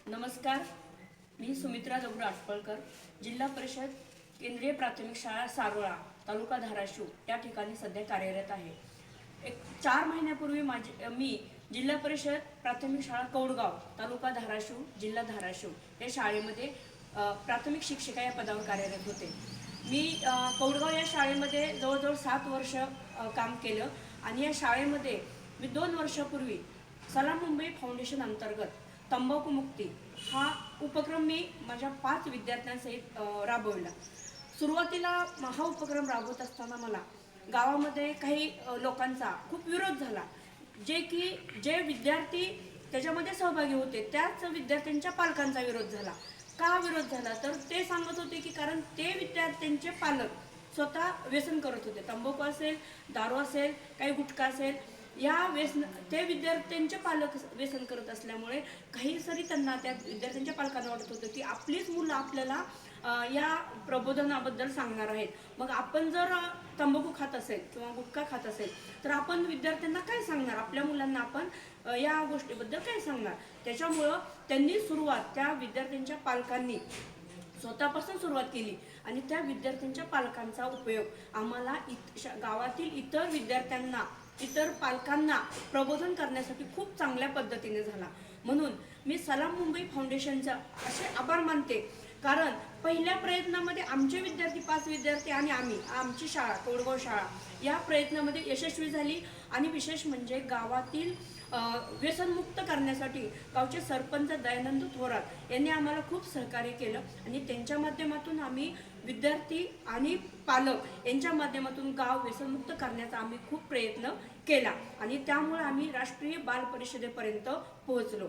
नमस्कार, मी सुमित्रा दगडू आटपळकर, जिल्हा परिषद केंद्रीय प्राथमिक शाळा सारोळा, तालुका धाराशिव या ठिकाणी सध्या कार्यरत आहे। 4 महिन्यापूर्वी मी जिल्हा परिषद प्राथमिक शाळा कौडगाव, तालुका धाराशिव, जिल्हा धाराशिव या शाळेमध्ये प्राथमिक शिक्षिका या पदावर कार्यरत होते। मी कौडगाव या शाळेमध्ये जवळजवळ 7 वर्ष काम केलं आणि या शाळेमध्ये मी 2 वर्षापूर्वी सलाम मुंबई फाउंडेशन अंतर्गत तंबाखू मुक्ती हा उपक्रम मी माझ्या 5 विद्यार्थ्यांसहित राबवला। सुरुवातीला हा उपक्रम राबवत असताना मला गावामध्ये काही लोकांचा खूप विरोध झाला, जे विद्यार्थी त्याच्यामध्ये सहभागी होते त्याच विद्यार्थ्यांच्या पालकांचा विरोध झाला। का विरोध झाला तर ते सांगत होते की कारण ते विद्यार्थ्यांचे पालक स्वतः व्यसन करत होते, तंबाखू असेल, दारू असेल, काही गुटखा असेल, या ते विद्यार्थ्यांचे पालक व्यसन करत असल्यामुळे काहीतरी त्यांना त्या विद्यार्थ्यांच्या पालकांना वाटत होतं की आपलीच मुलं आपल्याला या प्रबोधनाबद्दल सांगणार आहेत, मग आपण जर तंबाखू खात असेल किंवा गुटखा खात असेल तर आपण विद्यार्थ्यांना काय सांगणार, आपल्या मुलांना आपण या गोष्टीबद्दल काय सांगणार। त्याच्यामुळं त्यांनी त्या विद्यार्थ्यांच्या पालकांनी स्वतःपासून सुरुवात केली आणि त्या विद्यार्थ्यांच्या पालकांचा उपयोग आम्हाला गावातील इतर पालकांना प्रबोधन करण्यासाठी खूप चांगल्या पद्धतीने झाला। म्हणून मी सलाम मुंबई फाउंडेशनचा असे आभार मानते, कारण पहिल्या प्रयत्नामध्ये आमचे विद्यार्थी 5 विद्यार्थी आणि आमची शाळा कौडगाव शाळा या प्रयत्नामध्ये यशस्वी झाली। आणि विशेष म्हणजे गावातील व्यसनमुक्त करण्यासाठी गावचे सरपंच दयानंद थोरात यांनी आम्हाला खूप सहकार्य केलं आणि त्यांच्या माध्यमातून आम्ही विद्यार्थी आणि पालक यांच्या माध्यमातून गाव व्यसनमुक्त करण्याचा आम्ही खूप प्रयत्न केला आणि त्यामुळे आम्ही राष्ट्रीय बाल परिषदेपर्यंत पोहोचलो।